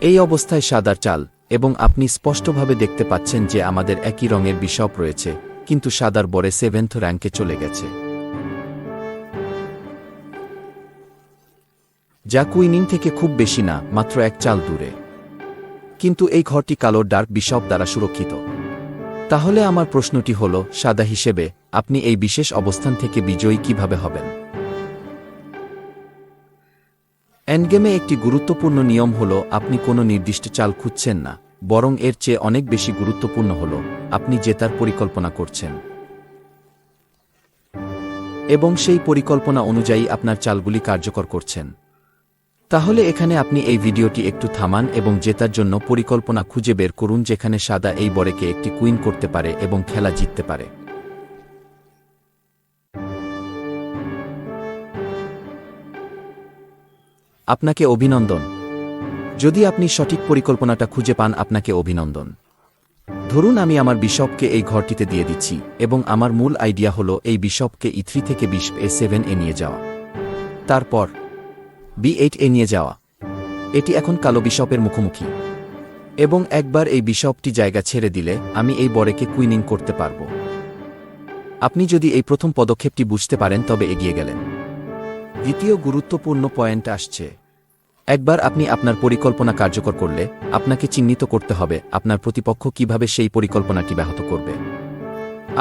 এই অবস্থায় সাদার চাল, এবং আপনি স্পষ্টভাবে দেখতে পাচ্ছেন যে আমাদের একই রঙের বিশপ রয়েছে, কিন্তু সাদার বরে 7th র্যাঙ্কে চলে গেছে, যা কুইনিং থেকে খুব বেশি না, মাত্র এক চাল দূরে। কিন্তু এই ঘরটি কালোর ডার্ক বিশপ দ্বারা সুরক্ষিত। তাহলে আমার প্রশ্নটি হল, সাদা হিসেবে আপনি এই বিশেষ অবস্থান থেকে বিজয়ী কিভাবে হবেন? এন্ডগেমে একটি গুরুত্বপূর্ণ নিয়ম হল আপনি কোনো নির্দিষ্ট চাল খুঁজছেন না, বরং এর চেয়ে অনেক বেশি গুরুত্বপূর্ণ হল আপনি জেতার পরিকল্পনা করছেন, এবং সেই পরিকল্পনা অনুযায়ী আপনার চালগুলি কার্যকর করছেন। তাহলে এখানে আপনি এই ভিডিওটি একটু থামান এবং জেতার জন্য পরিকল্পনা খুঁজে বের করুন, যেখানে সাদা এই বরেকে একটি কুইন করতে পারে এবং খেলা জিততে পারে। আপনাকে অভিনন্দন। যদি আপনি সঠিক পরিকল্পনাটা খুঁজে পান, আপনাকে অভিনন্দন। ধরুন আমি আমার বিশপকে এই ঘরটিতে দিয়ে দিচ্ছি, এবং আমার মূল আইডিয়া হল এই বিশপকে E3 থেকে বিশপ A7 এ নিয়ে যাওয়া, তারপর B8 এ নিয়ে যাওয়া। এটি এখন কালো বিশপের মুখোমুখি, এবং একবার এই বিশপটি জায়গা ছেড়ে দিলে আমি এই বরেকে কুইনিং করতে পারব। আপনি যদি এই প্রথম পদক্ষেপটি বুঝতে পারেন তবে এগিয়ে গেলেন। দ্বিতীয় গুরুত্বপূর্ণ পয়েন্ট আসছে। একবার আপনি আপনার পরিকল্পনা কার্যকর করলে, আপনাকে চিহ্নিত করতে হবে আপনার প্রতিপক্ষ কিভাবে সেই পরিকল্পনাটি ব্যাহত করবে।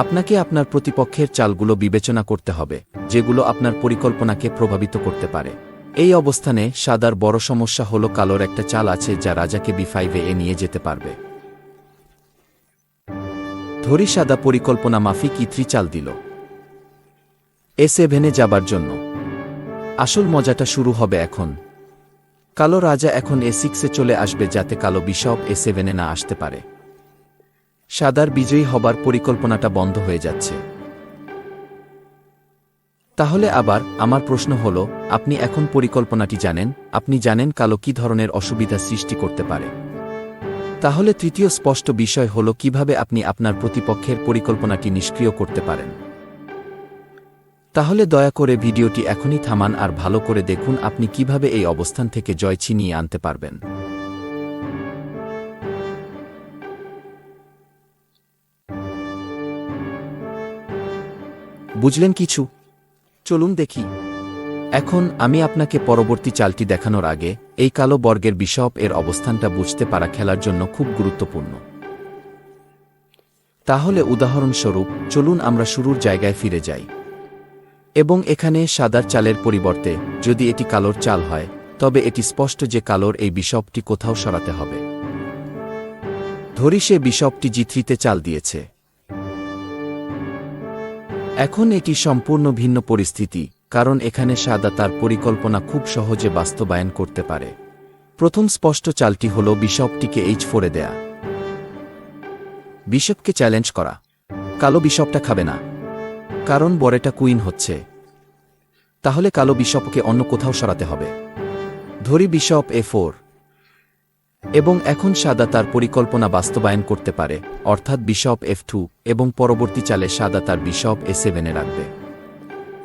আপনাকে আপনার প্রতিপক্ষের চালগুলো বিবেচনা করতে হবে, যেগুলো আপনার পরিকল্পনাকে প্রভাবিত করতে পারে। এই অবস্থানে সাদার বড় সমস্যা হল কালোর একটা চাল আছে যা রাজাকে B5 এ নিয়ে যেতে পারবে। ধরি সাদা পরিকল্পনা মাফিক E3 চাল দিল A7 এ যাবার জন্য। আসল মজাটা শুরু হবে এখন। কালো রাজা এখন A6 এ চলে আসবে, যাতে কালো বিশপ A7 এ না আসতে পারে। সাদার বিজয়ী হবার পরিকল্পনাটা বন্ধ হয়ে যাচ্ছে। তাহলে আবার আমার প্রশ্ন হল, আপনি এখন পরিকল্পনাটি জানেন, আপনি জানেন কালো কী ধরনের অসুবিধা সৃষ্টি করতে পারে। তাহলে তৃতীয় স্পষ্ট বিষয় হল কিভাবে আপনি আপনার প্রতিপক্ষের পরিকল্পনাটি নিষ্ক্রিয় করতে পারেন। তাহলে দয়া করে ভিডিওটি এখনই থামান আর ভালো করে দেখুন আপনি কিভাবে এই অবস্থান থেকে জয় ছিনিয়ে আনতে পারবেন। বুঝলেন কিছু? চলুন দেখি। এখন আমি আপনাকে পরবর্তী চালটি দেখানোর আগে, এই কালো বর্গের বিশপ এর অবস্থানটা বুঝতে পারা খেলার জন্য খুব গুরুত্বপূর্ণ। তাহলে উদাহরণস্বরূপ চলুন আমরা শুরুর জায়গায় ফিরে যাই, এবং এখানে সাদার চালের পরিবর্তে যদি এটি কালোর চাল হয়, তবে এটি স্পষ্ট যে কালোর এই বিশপটি কোথাও সরাতে হবে। ধরি সে বিশপটি G3 তে চাল দিয়েছে। এখন এটি সম্পূর্ণ ভিন্ন পরিস্থিতি, কারণ এখানে সাদা তার পরিকল্পনা খুব সহজে বাস্তবায়ন করতে পারে। প্রথম স্পষ্ট চালটি হল বিশপটিকে H4 এ দেয়া, বিশপকে চ্যালেঞ্জ করা। কালো বিশপটা খাবে না, কারণ বরেটা কুইন হচ্ছে। তাহলে কালো বিশপকে অন্য কোথাও সরাতে হবে। ধরি বিশপ A4, এবং এখন সাদা তার পরিকল্পনা বাস্তবায়ন করতে পারে, অর্থাৎ বিশপ F2, এবং পরবর্তী চালে সাদা তার বিশপ A7 এ রাখবে।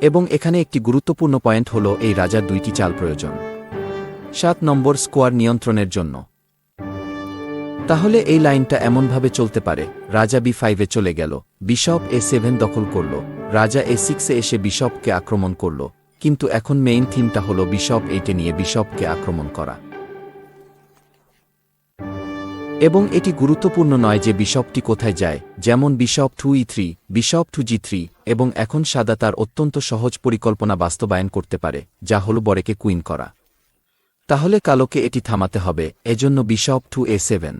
এবং এখানে একটি গুরুত্বপূর্ণ পয়েন্ট হল এই রাজার দুইটি চাল প্রয়োজন 7 নম্বর স্কোয়ার নিয়ন্ত্রণের জন্য। তাহলে এই লাইনটা এমনভাবে চলতে পারে, রাজা B5 এ চলে গেল, বিশপ A7 দখল করল, রাজা A6 এ এসে বিশপকে আক্রমণ করল, কিন্তু এখন মেইন থিমটা হল বিশপ 8 এ নিয়ে বিশপকে আক্রমণ করা। এবং এটি গুরুত্বপূর্ণ নয় যে বিশপটি কোথায় যায়, যেমন বিশপ 2E3, বিশপ 2G3, এবং এখন সাদা তার অত্যন্ত সহজ পরিকল্পনা বাস্তবায়ন করতে পারে, যা হল বরেকে কুইন করা। তাহলে কালোকে এটি থামাতে হবে, এজন্য বিশপ 2A7।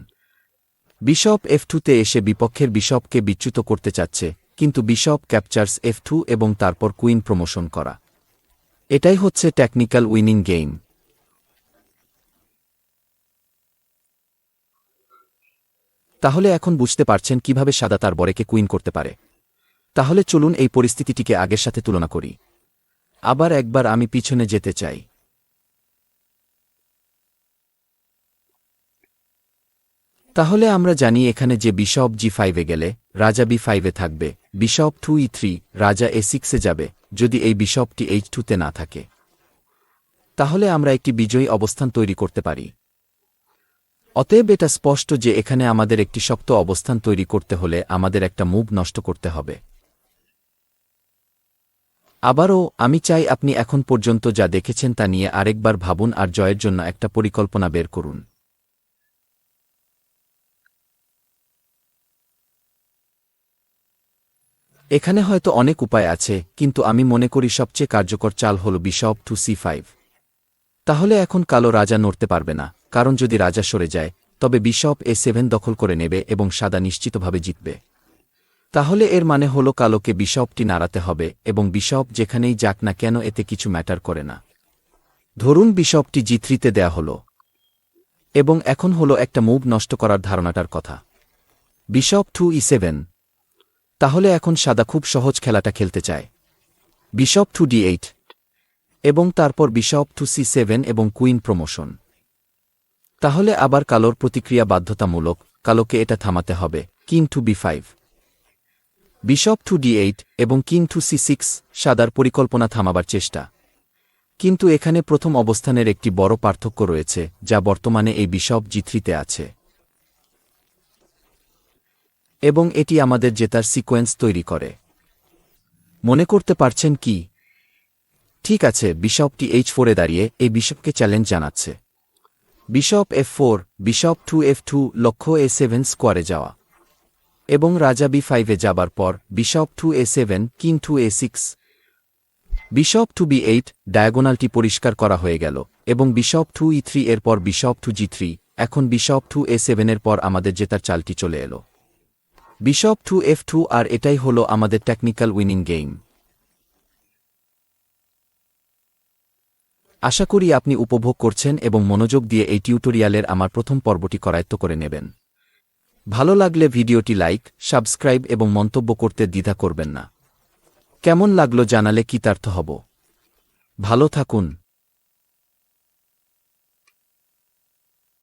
বিশপ F2 তে এসে বিপক্ষের বিশপকে বিচ্যুত করতে চাচ্ছে, কিন্তু বিশপ ক্যাপচার্স F2 এবং তারপর কুইন প্রমোশন করা। এটাই হচ্ছে টেকনিক্যাল উইনিং গেম। তাহলে এখন বুঝতে পারছেন কিভাবে সাদা তার বরেকে কুইন করতে পারে। তাহলে চলুন এই পরিস্থিতিটিকে আগের সাথে তুলনা করি। আবার একবার আমি পিছনে যেতে চাই। তাহলে আমরা জানি এখানে যে বিশপ G5 এ গেলে রাজা B5 এ থাকবে, বিশপ 2E3, রাজা A6 এ যাবে, যদি এই বিশপটি H2 তে না থাকে। তাহলে আমরা একটি বিজয়ী অবস্থান তৈরি করতে পারি। অতএব এটা স্পষ্ট যে এখানে আমাদের একটি শক্ত অবস্থান তৈরি করতে হলে আমাদের একটা মুভ নষ্ট করতে হবে। আবারও আমি চাই আপনি এখন পর্যন্ত যা দেখেছেন তা নিয়ে আরেকবার ভাবুন আর জয়ের জন্য একটা পরিকল্পনা বের করুন। এখানে হয়তো অনেক উপায় আছে, কিন্তু আমি মনে করি সবচেয়ে কার্যকর চাল হল বিশপ টু c5। তাহলে এখন কালো রাজা নড়তে পারবে না, কারণ যদি রাজা সরে যায় তবে বিশপ a7 দখল করে নেবে এবং সাদা নিশ্চিতভাবে জিতবে। তাহলে এর মানে হল কালোকে বিশপটি নাড়াতে হবে এবং বিশপ যেখানেই যাক না কেন এতে কিছু ম্যাটার করে না। ধরুন বিশপটি g3তে দেয়া হল, এবং এখন হল একটা মুভ নষ্ট করার ধারণাটার কথা, বিশপ টু e7। তাহলে এখন সাদা খুব সহজ খেলাটা খেলতে চায়, বিশপ টু d8, এবং তারপর বিশপ টু c7 এবং কুইন প্রমোশন। তাহলে আবার কালোর প্রতিক্রিয়া বাধ্যতামূলক, কালোকে এটা থামাতে হবে, king two b5, bishop to d8 এবং কিং টু c6, সাদার পরিকল্পনা থামাবার চেষ্টা। কিন্তু এখানে প্রথম অবস্থানের একটি বড় পার্থক্য রয়েছে, যা বর্তমানে এই বিশপ g3তে আছে, এবং এটি আমাদের জেতার সিকোয়েন্স তৈরি করে। মনে করতে পারছেন কি? ঠিক আছে, বিশপটি h4 এ দাঁড়িয়ে এই বিশপকে চ্যালেঞ্জ জানাচ্ছে। Bishop f4, bishop to f2, লক্ষ্য a7 স্কোয়ারে যাওয়া, এবং রাজা b5-এ যাবার পর bishop to a7, king to a6, bishop to b8, ডায়াগোনালটি পরিষ্কার করা হয়ে গেল, এবং বিশপ টু e3 এর পর বিশপ টু g3। এখন বিশপ টু a7 এর পর আমাদের জেতার চালটি চলে এলো, বিশপ টু f2, আর এটাই হলো আমাদের টেকনিক্যাল উইনিং গেম। আশা করি আপনি উপভোগ করছেন এবং মনোযোগ দিয়ে এই টিউটোরিয়ালের আমার প্রথম পর্বটি করায়ত্ত করে নেবেন। ভালো লাগলে ভিডিওটি লাইক, সাবস্ক্রাইব এবং মন্তব্য করতে দ্বিধা করবেন না। কেমন লাগলো জানালে কৃতার্থ হব। ভালো থাকুন।